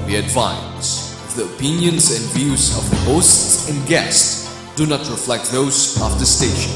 We advise the opinions and views of the hosts and guests do not reflect those of the station.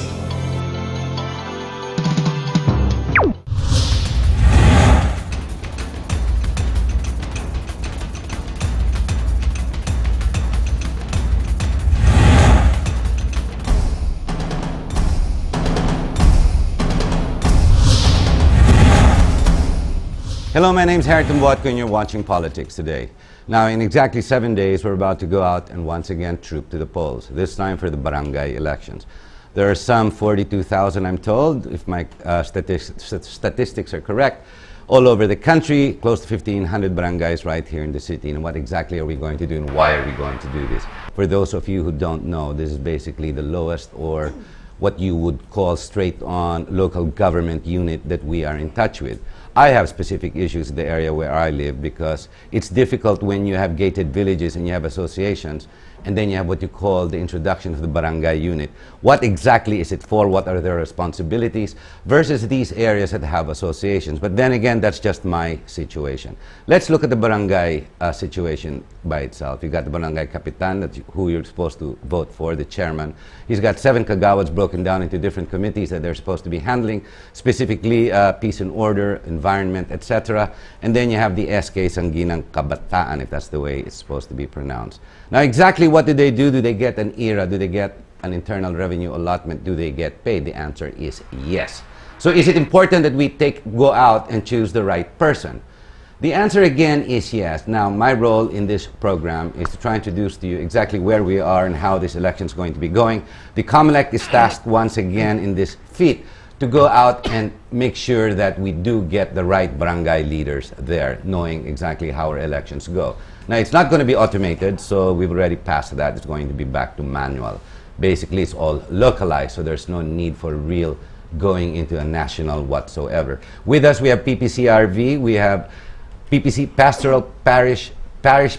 Hello, my name is Tambuatco and you're watching Politics Today. Now, in exactly 7 days, we're about to go out and once again troop to the polls, this time for the barangay elections. There are some 42,000, I'm told, if my statistics are correct, all over the country, close to 1,500 barangays right here in the city. And what exactly are we going to do and why are we going to do this? For those of you who don't know, this is basically the lowest or what you would call straight-on local government unit that we are in touch with. I have specific issues in the area where I live because it's difficult when you have gated villages and you have associations and then you have what you call the introduction of the barangay unit. What exactly is it for? What are their responsibilities versus these areas that have associations? But then again, that's just my situation. Let's look at the barangay situation by itself. You got the barangay kapitan, that's who you're supposed to vote for, the chairman. He's got 7 kagawats broken down into different committees that they're supposed to be handling, specifically peace and order, environment, etc. And then you have the SK Sangginang Kabataan, if that's the way it's supposed to be pronounced. Now, exactly what do they do? Do they get an ERA? Do they get an internal revenue allotment? Do they get paid? The answer is yes. So is it important that we go out and choose the right person? The answer again is yes. Now, my role in this program is to try and introduce to you exactly where we are and how this election is going to be going. The COMELEC is tasked once again in this feat to go out and make sure that we do get the right barangay leaders there, knowing exactly how our elections go. Now, it's not going to be automated, so we've already passed that. It's going to be back to manual. Basically, it's all localized, so there's no need for real going into a national whatsoever. With us, we have PPCRV, we have PPC Parish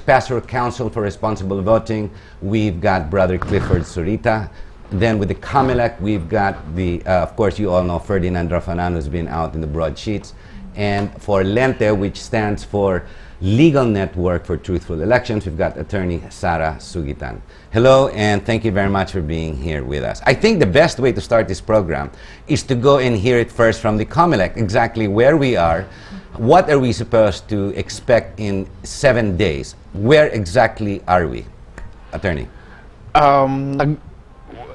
Pastoral Council for Responsible Voting. We've got Brother Clifford, Sorita. Then with the COMELEC, we've got the, of course, you all know Ferdinand Rafanan, who's been out in the broadsheets. And for Lente, which stands for Legal Network for Truthful Elections, we've got Attorney Sara Suguitan. Hello, and thank you very much for being here with us. I think the best way to start this program is to go and hear it first from the COMELEC, exactly where we are, what are we supposed to expect in 7 days? Where exactly are we? Attorney.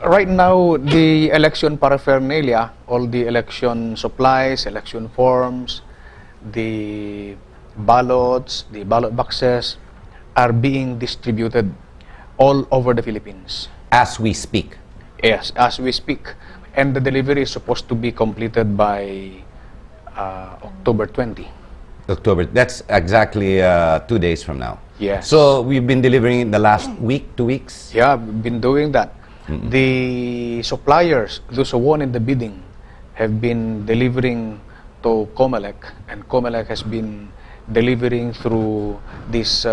Right now, the election paraphernalia, all the election supplies, election forms, the ballots, the ballot boxes are being distributed all over the Philippines. As we speak? Yes, as we speak. And the delivery is supposed to be completed by October 20. October, that's exactly 2 days from now. Yes. So we've been delivering in the last week, 2 weeks? Yeah, we've been doing that. The suppliers, those who won in the bidding, have been delivering to COMELEC, and COMELEC has been delivering through these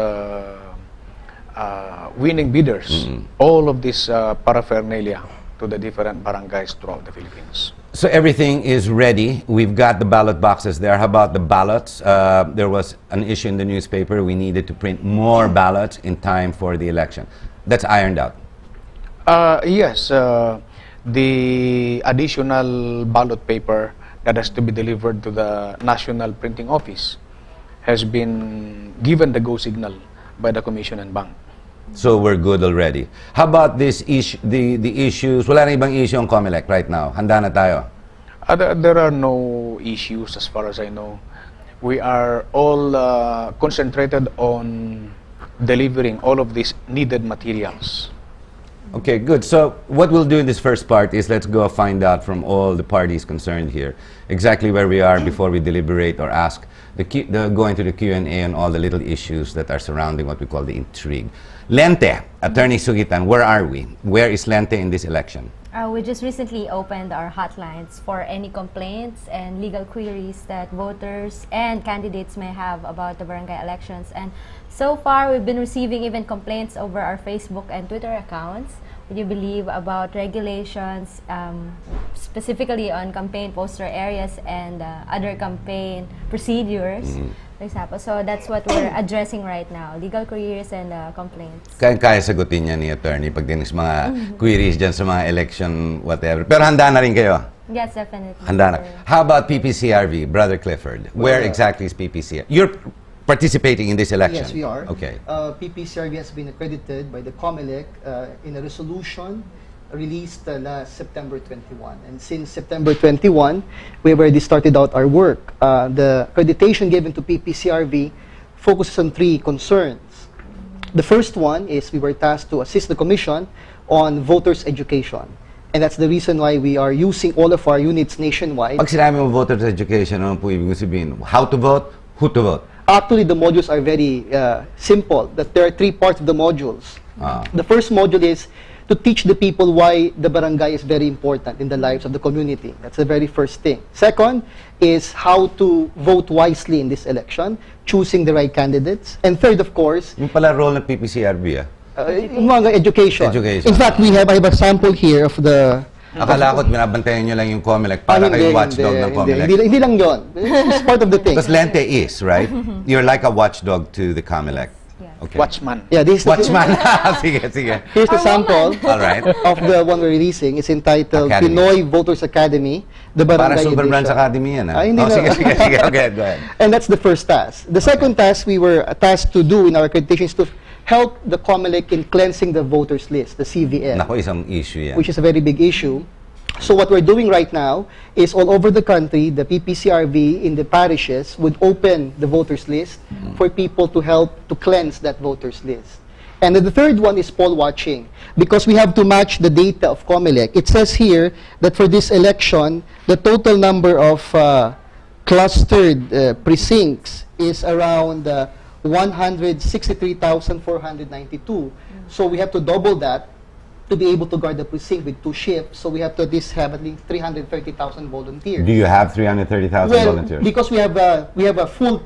winning bidders, all of this paraphernalia to the different barangays throughout the Philippines. So everything is ready. We've got the ballot boxes there. How about the ballots? There was an issue in the newspaper. We needed to print more ballots in time for the election. That's ironed out. Yes, the additional ballot paper that has to be delivered to the National Printing Office has been given the go signal by the Commission and Bank. So we're good already. How about this issue, the issues? Wala na ibang issue on COMELEC right now. Handa na tayo. There are no issues as far as I know. We are all concentrated on delivering all of these needed materials. Okay, good. So what we'll do in this first part is let's go find out from all the parties concerned here exactly where we are before we deliberate or ask, go into the Q&A on all the little issues that are surrounding what we call the intrigue. Lente, Attorney Suguitan, where are we? Where is Lente in this election? We just recently opened our hotlines for any complaints and legal queries that voters and candidates may have about the barangay elections. And so far, we've been receiving even complaints over our Facebook and Twitter accounts. Would you believe about regulations, specifically on campaign poster areas and other campaign procedures example. So that's what we're addressing right now, legal queries and complaints. Kaya sagutin niya ni attorney pag dinis mga queries dyan sa mga election, whatever. Pero handa na rin kayo? Yes, definitely. Handa na. How about PPCRV, Brother Clifford? Where exactly is PPCRV? You're participating in this election? Yes, we are. Okay. PPCRV has been accredited by the COMELEC in a resolution released last September 21. And since September 21, we've already started out our work. The accreditation given to PPCRV focuses on 3 concerns. The first one is we were tasked to assist the Commission on voters' education. And that's the reason why we are using all of our units nationwide. Pag sinabi mo voters education, ano po ibig sabihin? How to vote? Who to vote? Actually, the modules are very simple. That there are 3 parts of the modules. The first module is to teach the people why the barangay is very important in the lives of the community. That's the very first thing. Second is how to vote wisely in this election, choosing the right candidates. And third, of course, Yung pala role ng PPCRB, mga education. In fact, I have a sample here of the... Akala ko't binabantayan nyo lang yung COMELEC para kayong watchdog ng COMELEC. Hindi lang yun. It's part of the thing. Because Lente is, right? You're like a watchdog to the COMELEC. Okay. Watchman. Yeah, this is Watchman. Sige. Here's the sample All right. of the one we're releasing. It's entitled Academy. Pinoy Voters Academy, the Para Barangay Super Brands Edition. Academy yan. Hindi na. Sige. Okay, go ahead. And that's the first task. The second task we were tasked to do in our accreditation is to help the COMELEC in cleansing the voters list, the CVL, Nako, isang issue yan. which is a very big issue. So what we're doing right now is all over the country, the PPCRV in the parishes would open the voters list for people to help to cleanse that voters list. And then the third one is poll watching, because we have to match the data of COMELEC. It says here that for this election, the total number of clustered precincts is around 163,492. So we have to double that to be able to guard the precinct with 2 shifts. So we have to at least have at least 330,000 volunteers. Do you have 330,000 volunteers? Because we have a full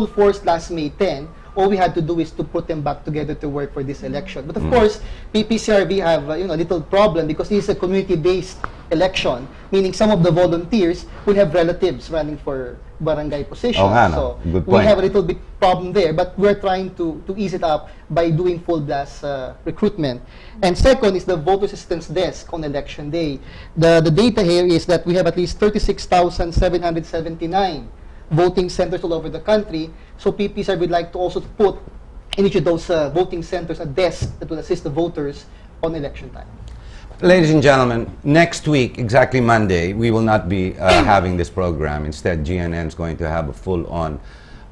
force last May 10. All we had to do is to put them back together to work for this election. But of course, PPCRV have a little problem because this is a community-based election, meaning some of the volunteers will have relatives running for barangay positions. Oh, no. So Good we point. have a little bit problem there, but we're trying to ease it up by doing full blast recruitment. And second is the voter assistance desk on election day. The data here is that we have at least 36,779 voting centers all over the country. So PPCRV would like to also put in each of those voting centers a desk that will assist the voters on election time. Ladies and gentlemen, next week, exactly Monday, we will not be having this program. Instead, GNN is going to have a full-on,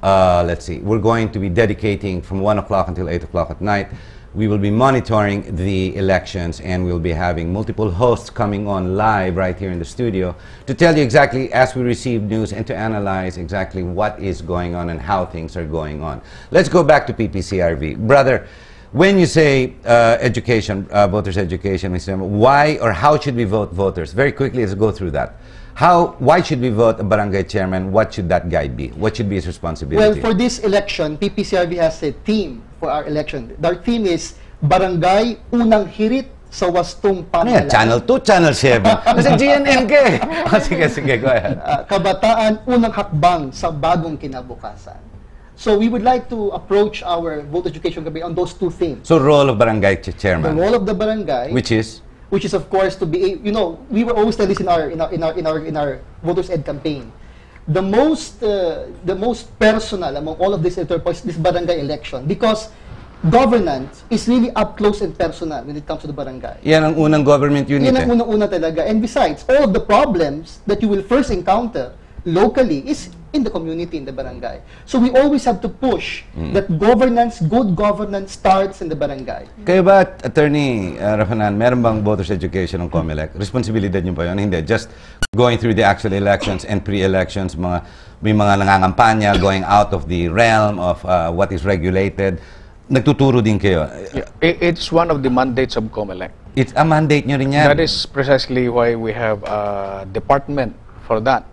let's see, we're going to be dedicating from 1 o'clock until 8 o'clock at night. We will be monitoring the elections, and we'll be having multiple hosts coming on live right here in the studio to tell you exactly as we receive news and to analyze exactly what is going on and how things are going on. Let's go back to PPCRV. Brother, when you say education, voters' education, why or how should we vote voters? Very quickly, let's go through that. Why should we vote a barangay chairman? What should that guide be? What should be his responsibility? Well, for this election, PPCRV has a theme for our election. Our theme is Barangay Unang Hirit sa Wastong Ano yan? Pamahalaan. Channel 2, Channel 7. Kasi GNN ka eh. Sige, go ahead. Kabataan Unang Hakbang sa Bagong Kinabukasan. So we would like to approach our vote education campaign on those 2 themes. So, role of barangay chairman. The role of the barangay, Which is of course to be, we were always telling this in our voters ed campaign. The most personal among all of this is this barangay election, because governance is really up close and personal when it comes to the barangay. yan ang unang government unit. Yan ang unang-una talaga. And besides, all of the problems that you will first encounter locally is in the community, in the barangay. So we always have to push that good governance starts in the barangay. Kayo ba, Attorney Rafanan, meron bang voters education ng COMELEC? Responsibilidad niyo ba yun? Hindi. Just going through the actual elections and pre-elections, may mga nangangampanya, going out of the realm of what is regulated. Nagtuturo din kayo. Yeah, it's one of the mandates of COMELEC. It's a mandate nyo rin yan. That is precisely why we have a department for that,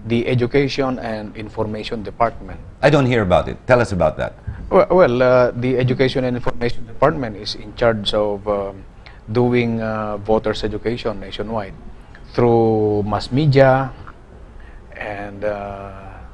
the Education and Information Department. I don't hear about it. Tell us about that. Well, the Education and Information Department is in charge of doing voters' education nationwide through mass media and